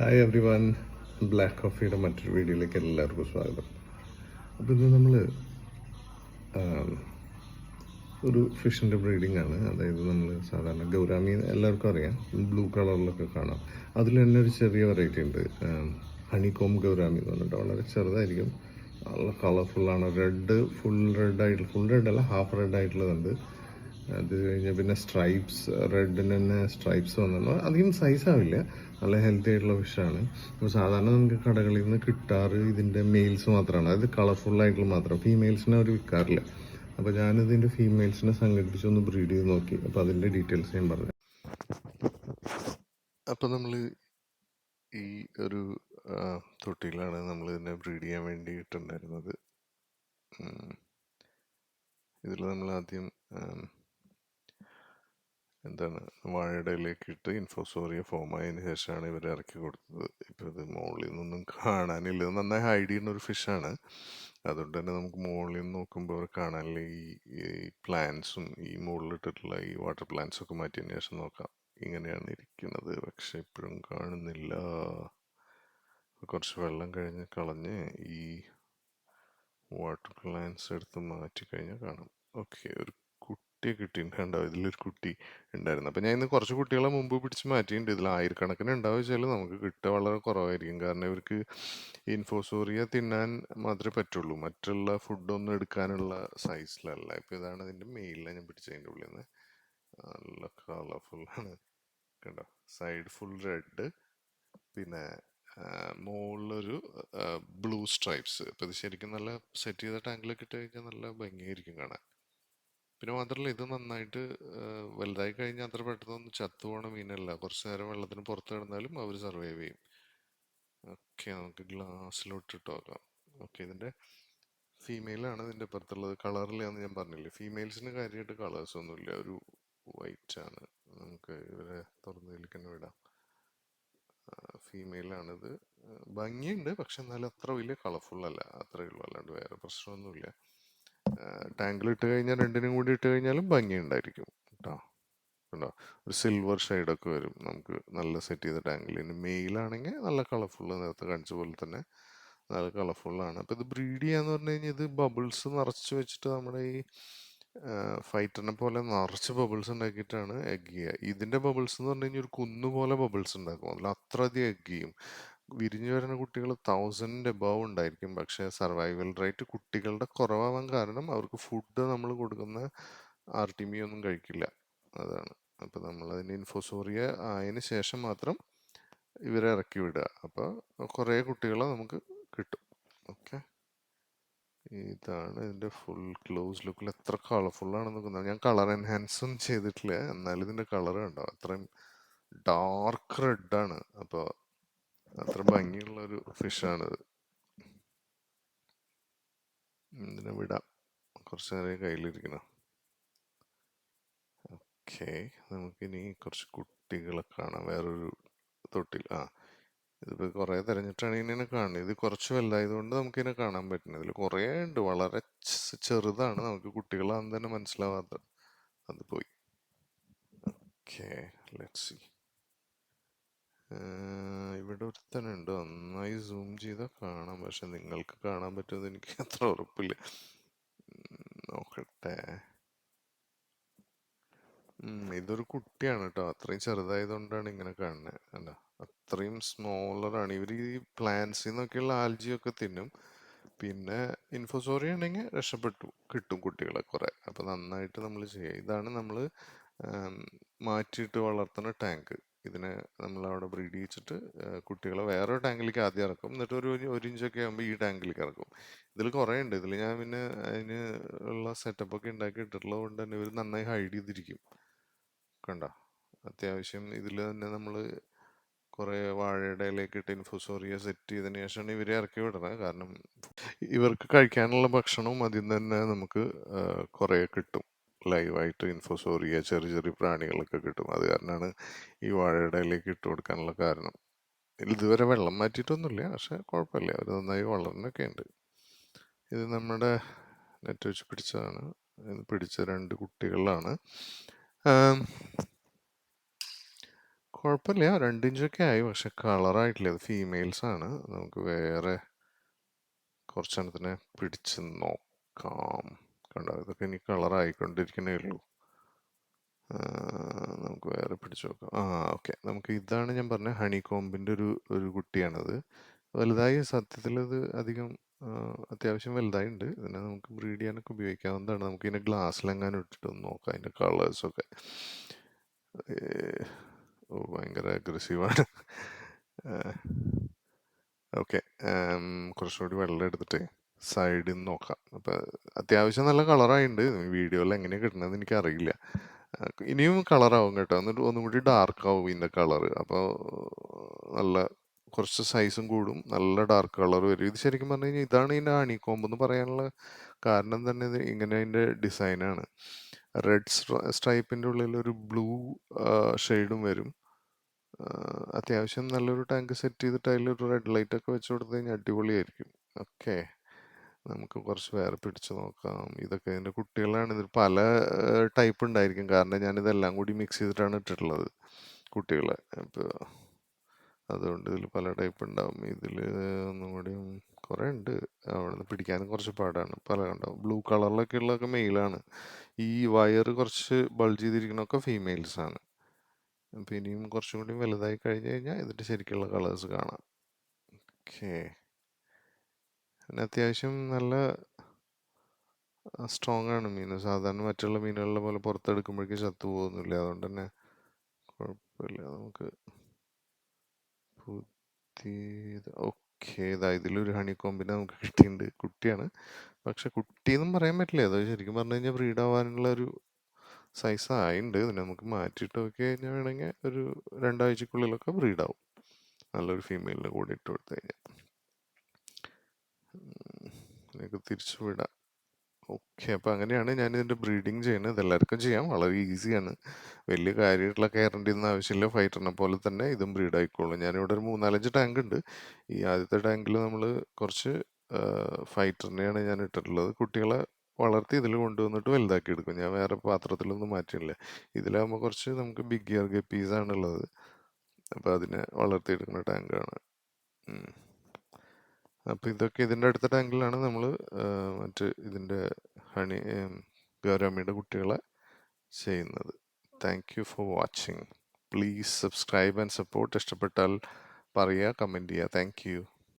Hi every one, black കോഫിയുടെ മറ്റൊരു വീഡിയോയിലേക്ക് എല്ലാവർക്കും സ്വാഗതം. അപ്പോൾ ഇന്ന് നമ്മൾ ഒരു ഫിഷിൻ്റെ ബ്രീഡിംഗ് ആണ്. അതായത് നമ്മൾ സാധാരണ ഗൗരാമി എല്ലാവർക്കും അറിയാം, ബ്ലൂ കളറിലൊക്കെ കാണാം. അതിൽ തന്നെ ഒരു ചെറിയ വെറൈറ്റി ഉണ്ട്, ഹണികോം ഗൗരാമി എന്ന് പറഞ്ഞിട്ട്. വളരെ ചെറുതായിരിക്കും, നല്ല കളർഫുള്ളാണ്. ഫുൾ റെഡ് അല്ല, ഹാഫ് റെഡ് ആയിട്ടുള്ളതുണ്ട്. അത് കഴിഞ്ഞ് പിന്നെ സ്ട്രൈപ്സ്, റെഡിന് തന്നെ സ്ട്രൈപ്സ് വന്നു. അധികം സൈസ് ആവില്ല, നല്ല ഹെൽത്തി ആയിട്ടുള്ള ഫിഷാണ്. അപ്പോൾ സാധാരണ നമുക്ക് കടകളിൽ നിന്ന് കിട്ടാറ് ഇതിൻ്റെ മെയിൽസ് മാത്രമാണ്, അതായത് കളർഫുൾ ആയിട്ടുള്ള മാത്രം. ഫീമെയിൽസിനെ അവർ വിൽക്കാറില്ല. അപ്പോൾ ഞാനിതിൻ്റെ ഫീമെയിൽസിനെ സംഘടിപ്പിച്ച് ഒന്ന് ബ്രീഡ് ചെയ്ത് നോക്കി. അപ്പോൾ അതിൻ്റെ ഡീറ്റെയിൽസ് ഞാൻ പറഞ്ഞു. അപ്പോൾ നമ്മൾ ഈ ഒരു തൊട്ടിയിലാണ് നമ്മൾ ഇതിനെ ബ്രീഡ് ചെയ്യാൻ വേണ്ടിയിട്ടുണ്ടായിരുന്നത്. ഇതിൽ നമ്മൾ ആദ്യം വാഴയുടെ ഇലയൊക്കെ ഇട്ട് ഇൻഫോസോറിയ ഫോം ആയതിനു ശേഷമാണ് ഇവരെ ഇറക്കി കൊടുത്തത്. ഇപ്പോൾ ഇത് മുകളിൽ നിന്നൊന്നും കാണാനില്ല, ഇത് നന്നായി ഹൈഡ് ചെയ്യുന്ന ഒരു ഫിഷാണ്. അതുകൊണ്ട് തന്നെ നമുക്ക് മുകളിൽ നിന്ന് നോക്കുമ്പോൾ അവർ കാണാനില്ല. ഈ പ്ലാന്റ്സും ഈ മുകളിലിട്ടിട്ടുള്ള ഈ വാട്ടർ പ്ലാന്റ്സ് ഒക്കെ മാറ്റിയതിന് ശേഷം നോക്കാം. ഇങ്ങനെയാണ് ഇരിക്കുന്നത്, പക്ഷെ ഇപ്പോഴും കാണുന്നില്ല. കുറച്ച് വെള്ളം കളഞ്ഞ് ഈ വാട്ടർ പ്ലാന്റ്സ് എടുത്ത് മാറ്റി കഴിഞ്ഞാൽ കാണാം. ഓക്കെ, ഒരു കുട്ടിയെ കിട്ടിയിട്ടുണ്ടോ? ഇതിലൊരു കുട്ടി ഉണ്ടായിരുന്നു. അപ്പം ഞാൻ ഇന്ന് കുറച്ച് കുട്ടികളെ മുമ്പ് പിടിച്ച് മാറ്റിയിട്ടുണ്ട്. ഇതിൽ ആയിരക്കണക്കിന് ഉണ്ടാവുക വെച്ചാൽ നമുക്ക് കിട്ടുക വളരെ കുറവായിരിക്കും. കാരണം ഇവർക്ക് ഇൻഫോസോറിയ തിന്നാൻ മാത്രമേ പറ്റുള്ളൂ, മറ്റുള്ള ഫുഡൊന്നും എടുക്കാനുള്ള സൈസിലല്ല. ഇപ്പം ഇതാണ് ഇതിൻ്റെ മെയിലിനെ ഞാൻ പിടിച്ചതിൻ്റെ ഉള്ളിൽ നിന്ന്. നല്ല കളർഫുള്ളാണ്, കണ്ടോ? സൈഡ് ഫുൾ റെഡ്, പിന്നെ മുകളിലൊരു ബ്ലൂ സ്ട്രൈപ്സ്. ഇപ്പം ഇത് ശരിക്കും നല്ല സെറ്റ് ചെയ്ത ടാങ്കിലൊക്കെ ഇട്ട് കഴിഞ്ഞാൽ നല്ല ഭംഗിയായിരിക്കും കാണാൻ. പിന്നെ മാത്രമല്ല, ഇത് നന്നായിട്ട് വലുതായി കഴിഞ്ഞാൽ അത്ര പെട്ടെന്നൊന്നും ചത്തുപോണ മീനല്ല. കുറച്ച് നേരം വെള്ളത്തിന് പുറത്ത് കിടന്നാലും അവർ സർവൈവ് ചെയ്യും. ഓക്കെ, നമുക്ക് ഗ്ലാസ്സിലോട്ടിട്ട് നോക്കാം. ഓക്കെ, ഇതിൻ്റെ ഫീമെയിലാണ് ഇതിൻ്റെ പുറത്തുള്ളത്. കളറിലാന്ന് ഞാൻ പറഞ്ഞില്ലേ, ഫീമെയിൽസിന് കാര്യമായിട്ട് കളേഴ്സ് ഒന്നുമില്ല, ഒരു വൈറ്റ് ആണ്. നമുക്ക് ഇവരെ തുറന്നതിലേക്ക് തന്നെ വിടാം. ഫീമെയിലാണിത്. ഭംഗിയുണ്ട്, പക്ഷെ എന്നാലും അത്ര വലിയ കളർഫുൾ അല്ല, അത്രയേ ഉള്ളൂ. അല്ലാണ്ട് വേറെ പ്രശ്നമൊന്നുമില്ല. ടാങ്കിൽ ഇട്ട് കഴിഞ്ഞാൽ രണ്ടിനും കൂടി ഇട്ട് കഴിഞ്ഞാലും ഭംഗിയുണ്ടായിരിക്കും കേട്ടോ. കണ്ടോ, ഒരു സിൽവർ ഷെയ്ഡൊക്കെ വരും നമുക്ക് നല്ല സെറ്റ് ചെയ്ത ടാങ്കിൽ. ഇനി മെയിലാണെങ്കിൽ നല്ല കളർഫുൾ, നേരത്തെ കാണിച്ച പോലെ തന്നെ നല്ല കളർഫുള്ളാണ്. അപ്പോൾ ഇത് ബ്രീഡ് ചെയ്യാന്ന് പറഞ്ഞു കഴിഞ്ഞാൽ ഇത് ബബിൾസ് നിറച്ച് വെച്ചിട്ട് നമ്മുടെ ഈ ഫൈറ്ററിനെ പോലെ നിറച്ച് ബബിൾസ് ഉണ്ടാക്കിയിട്ടാണ് എഗ് ചെയ്യുക. ഇതിൻ്റെ ബബിൾസ് എന്ന് പറഞ്ഞു കഴിഞ്ഞാൽ ഒരു കുന്നുപോലെ ബബിൾസ് ഉണ്ടാക്കും. അതിൽ അത്രയധികം എഗ് ചെയ്യും. വിരിഞ്ഞു വരുന്ന കുട്ടികൾ 1000 എബവ് ഉണ്ടായിരിക്കും. പക്ഷേ സർവൈവൽ റേറ്റ് കുട്ടികളുടെ കുറവാവാൻ കാരണം അവർക്ക് ഫുഡ് നമ്മൾ കൊടുക്കുന്ന ആർട്ടിമി ഒന്നും കഴിക്കില്ല, അതാണ്. അപ്പോൾ നമ്മളതിന് ഇൻഫോസോറിയ ആയതിനു ശേഷം മാത്രം ഇവരെ ഇറക്കി വിടുക. അപ്പോൾ കുറേ കുട്ടികളെ നമുക്ക് കിട്ടും. ഓക്കെ, ഇതാണ് ഇതിൻ്റെ ഫുൾ ക്ലോസ് ലുക്കിൽ. എത്ര കളർഫുള്ളാണെന്ന് നോക്കുന്നത്. ഞാൻ കളർ എൻഹാൻസ് ഒന്നും ചെയ്തിട്ടില്ല, എന്നാലും ഇതിൻ്റെ കളർ കണ്ടോ, അത്രയും ഡാർക്ക് റെഡാണ്. അപ്പോൾ അത്ര ഭംഗിയുള്ളൊരു ഫിഷാണിത്. ഇതിനെ വിടാം, കുറച്ച് നേരം കയ്യിലിരിക്കണം. ഓക്കെ, നമുക്കിനി കുറച്ച് കുട്ടികളെ കാണാം വേറൊരു തൊട്ടിൽ. ഇതിപ്പോൾ കുറേ തിരഞ്ഞിട്ടാണ് ഇതിനെ കാണുന്നത്. ഇത് കുറച്ച് വലുതായതുകൊണ്ട് നമുക്കിതിനെ കാണാൻ പറ്റുന്നത്. ഇതിൽ കുറേ ഉണ്ട്, വളരെ ചെറുതാണ്, നമുക്ക് കുട്ടികളാണെന്ന് തന്നെ മനസ്സിലാവാത്ത. അത് പോയി. Okay, let's see. ഇവിടെ ഒരുത്തനുണ്ട്, നന്നായി സൂം ചെയ്താൽ കാണാം, പക്ഷെ നിങ്ങൾക്ക് കാണാൻ പറ്റുമെന്ന് എനിക്ക് അത്ര ഉറപ്പില്ല. നോക്കട്ടെ. ഇതൊരു കുട്ടിയാണ് കേട്ടോ, അത്രയും ചെറുതായതുകൊണ്ടാണ് ഇങ്ങനെ കാണുന്നത്. അല്ല, അത്രയും സ്മോളറാണ്. ഇവർ ഈ പ്ലാന്റ്സിൽ നിന്നൊക്കെയുള്ള ആൽജിയൊക്കെ തിന്നും. പിന്നെ ഇൻഫോസോറിയ ഉണ്ടെങ്കിൽ കിട്ടും കുട്ടികളെ കുറെ. അപ്പൊ നന്നായിട്ട് നമ്മൾ ചെയ്യുക. ഇതാണ് നമ്മൾ മാറ്റിയിട്ട് വളർത്തുന്ന ടാങ്ക്. ഇതിനെ നമ്മൾ അവിടെ ബ്രീഡ് ചെയ്യിച്ചിട്ട് കുട്ടികളെ വേറെ ടാങ്കിലേക്ക് ആദ്യം ഇറക്കും, എന്നിട്ട് ഒരു ഇഞ്ചൊക്കെ ആകുമ്പോൾ ഈ ടാങ്കിലേക്ക് ഇറക്കും. ഇതിൽ കുറേ ഉണ്ട്. ഇതിൽ ഞാൻ പിന്നെ അതിന് ഉള്ള സെറ്റപ്പ് ഒക്കെ ഉണ്ടാക്കി ഇട്ടിട്ടുള്ളത് കൊണ്ട് തന്നെ ഇവർ നന്നായി ഹൈഡ് ചെയ്തിരിക്കും. കണ്ട, അത്യാവശ്യം ഇതിൽ തന്നെ നമ്മൾ കുറേ വാഴയുടെ ഇലയൊക്കെ ഇട്ട് ഇൻഫോസോറിയ സെറ്റ് ചെയ്തതിന് ശേഷമാണ് ഇവരെ ഇറക്കി വിടുന്നത്. കാരണം ഇവർക്ക് കഴിക്കാനുള്ള ഭക്ഷണവും അതിൽ നിന്ന് തന്നെ നമുക്ക് കുറേ കിട്ടും. ലൈവായിട്ട് ഇൻഫോസോറിയ ചെറിയ ചെറിയ പ്രാണികളൊക്കെ കിട്ടും. അത് കാരണമാണ് ഈ വാഴയുടെ ഇലയൊക്കെ ഇട്ട് കൊടുക്കാനുള്ള കാരണം. ഇതുവരെ വെള്ളം മാറ്റിയിട്ടൊന്നുമില്ല, പക്ഷെ കുഴപ്പമില്ല, അവർ നന്നായി വളർന്നൊക്കെ ഉണ്ട്. ഇത് നമ്മുടെ നെറ്റ് വെച്ച് പിടിച്ചതാണ്. പിടിച്ച 2 കുട്ടികളാണ്. കുഴപ്പമില്ല, 2 ഇഞ്ചൊക്കെ ആയി. പക്ഷെ കളറായിട്ടില്ല. അത് ഫീമെയിൽസ് ആണ്. നമുക്ക് വേറെ കുറച്ചെണ്ണത്തിനെ പിടിച്ച് നോക്കാം. കണ്ടോ, ഇതൊക്കെ ഇനി കളറായിക്കൊണ്ടിരിക്കണേ ഉള്ളൂ. നമുക്ക് വേറെ പിടിച്ചു നോക്കാം. ഓക്കെ. നമുക്ക് ഇതാണ് ഞാൻ പറഞ്ഞ ഹണി കോമ്പിൻ്റെ ഒരു കുട്ടിയാണത്. വലുതായി, സത്യത്തിൽ ഇത് അധികം അത്യാവശ്യം വലുതായി ഉണ്ട്. ഇതിനെ നമുക്ക് ബ്രീഡ് ചെയ്യാനൊക്കെ ഉപയോഗിക്കാവുന്നതാണ്. നമുക്ക് ഇതിനെ ഗ്ലാസ്സിലെങ്ങാനും ഇട്ടിട്ടൊന്ന് നോക്കാം അതിൻ്റെ കളേഴ്സൊക്കെ. ഓ, ഭയങ്കര അഗ്രസീവാണ്. ഓക്കെ. കുറച്ചുകൂടി വെള്ളം എടുത്തിട്ട് സൈഡിൽ നിന്ന് നോക്കാം. അപ്പം അത്യാവശ്യം നല്ല കളറായിട്ടുണ്ട്. വീഡിയോയിൽ എങ്ങനെയാണ് കിട്ടുന്നത് എനിക്കറിയില്ല. ഇനിയും കളറാവും കേട്ടോ. എന്നിട്ട് ഒന്നും കൂടി ഡാർക്ക് ആവും ഇതിൻ്റെ കളറ്. അപ്പോൾ നല്ല കുറച്ച് സൈസും കൂടും, നല്ല ഡാർക്ക് കളർ വരും. ഇത് ശരിക്കും പറഞ്ഞു കഴിഞ്ഞാൽ ഇതാണ് ഇതിൻ്റെ ഹണിക്കോമ്പ് എന്ന് പറയാനുള്ള കാരണം തന്നെ ഇത് ഇങ്ങനെ അതിൻ്റെ ഡിസൈനാണ്. റെഡ് സ്ട്രൈപ്പിൻ്റെ ഉള്ളിൽ ഒരു ബ്ലൂ ഷെയ്ഡും വരും. അത്യാവശ്യം നല്ലൊരു ടാങ്ക് സെറ്റ് ചെയ്തിട്ട് അതിലൊരു റെഡ് ലൈറ്റ് ഒക്കെ വെച്ച് കൊടുത്തു കഴിഞ്ഞാൽ അടിപൊളിയായിരിക്കും. ഓക്കെ. നമുക്ക് കുറച്ച് വേറെ പിടിച്ചു നോക്കാം. ഇതൊക്കെ ഇതിൻ്റെ കുട്ടികളാണ്. ഇതിൽ പല ടൈപ്പ് ഉണ്ടായിരിക്കും, കാരണം ഞാനിതെല്ലാം കൂടി മിക്സ് ചെയ്തിട്ടാണ് ഇട്ടിട്ടുള്ളത് കുട്ടികളെ. അപ്പോൾ അതുകൊണ്ട് ഇതിൽ പല ടൈപ്പ് ഉണ്ടാവും. ഇതിൽ ഒന്നും കൂടി കുറേ ഉണ്ട്. അവിടെ നിന്ന് പിടിക്കാനും കുറച്ച് പാടാണ്. പല ഉണ്ടാവും. ബ്ലൂ കളറിലൊക്കെ ഉള്ളതൊക്കെ മെയിലാണ്. ഈ വയറ് കുറച്ച് ബൾജ് ചെയ്തിരിക്കണതൊക്കെ ഫീമെയിൽസാണ്. അപ്പം ഇനിയും കുറച്ചും കൂടി വലുതായി കഴിഞ്ഞ് കഴിഞ്ഞാൽ ഇതിൻ്റെ ശരിക്കുള്ള കളേഴ്സ് കാണാം. ഓക്കെ. പിന്നെ അത്യാവശ്യം നല്ല സ്ട്രോങ് ആണ് മീൻ. സാധാരണ മറ്റുള്ള മീനുകളെ പോലെ പുറത്തെടുക്കുമ്പോഴേക്കും ചത്തു പോകുന്നില്ല. അതുകൊണ്ട് തന്നെ കുഴപ്പമില്ല. നമുക്ക് പുതിയത് ഓക്കെ. ഇതാ ഇതിലൊരു ഹണിക്കോമ്പിനെ നമുക്ക് കിട്ടിയിട്ടുണ്ട്. കുട്ടിയാണ്. പക്ഷെ കുട്ടിയെന്നും പറയാൻ പറ്റില്ല. അത് ശരിക്കും പറഞ്ഞു കഴിഞ്ഞാൽ ബ്രീഡ് ആവാനുള്ള ഒരു സൈസ് ആയിട്ടുണ്ട്. ഇതിനെ നമുക്ക് മാറ്റിയിട്ട് നോക്കി കഴിഞ്ഞാൽ വേണമെങ്കിൽ ഒരു 2 ആഴ്ചക്കുള്ളിലൊക്കെ ബ്രീഡാവും. നല്ലൊരു ഫീമെയിലിനെ കൂടി ഇട്ട് കൊടുത്തു കഴിഞ്ഞാൽ നിങ്ങൾക്ക് തിരിച്ചു വിടാം. ഓക്കെ. അപ്പോൾ അങ്ങനെയാണ് ഞാൻ ഇതിൻ്റെ ബ്രീഡിങ് ചെയ്യുന്നത്. ഇതെല്ലാവർക്കും ചെയ്യാം, വളരെ ഈസിയാണ്. വലിയ കാര്യമായിട്ടുള്ള കെയറിൻ്റെ ഒന്നും ആവശ്യമില്ല. ഫൈറ്ററിനെ പോലെ തന്നെ ഇതും ബ്രീഡ് ആയിക്കോളും. ഞാനിവിടെ ഒരു 3-4 ടാങ്ക് ഉണ്ട്. ഈ ആദ്യത്തെ ടാങ്കിൽ നമ്മൾ കുറച്ച് ഫൈറ്ററിനെയാണ് ഞാൻ ഇട്ടിട്ടുള്ളത്. കുട്ടികളെ വളർത്തി ഇതിൽ കൊണ്ടുവന്നിട്ട് വലുതാക്കി എടുക്കും. ഞാൻ വേറെ പാത്രത്തിലൊന്നും മാറ്റിയില്ല. ഇതിലാകുമ്പോൾ കുറച്ച് നമുക്ക് ബിഗ് ഇയർ ഗപ്പീസാണുള്ളത്. അപ്പോൾ അതിനെ വളർത്തിയെടുക്കുന്ന ടാങ്കാണ്. അപ്പോൾ ഇതൊക്കെ ഇതിൻ്റെ അടുത്ത ടാങ്കിലാണ് നമ്മൾ മറ്റ് ഇതിൻ്റെ ഹണി ഗൗരമ്മയുടെ കുട്ടികളെ ചെയ്യുന്നത്. Thank you for watching. Please subscribe and support. ഇഷ്ടപ്പെട്ടാൽ പറയുക, കമൻറ്റ് ചെയ്യുക. Thank you.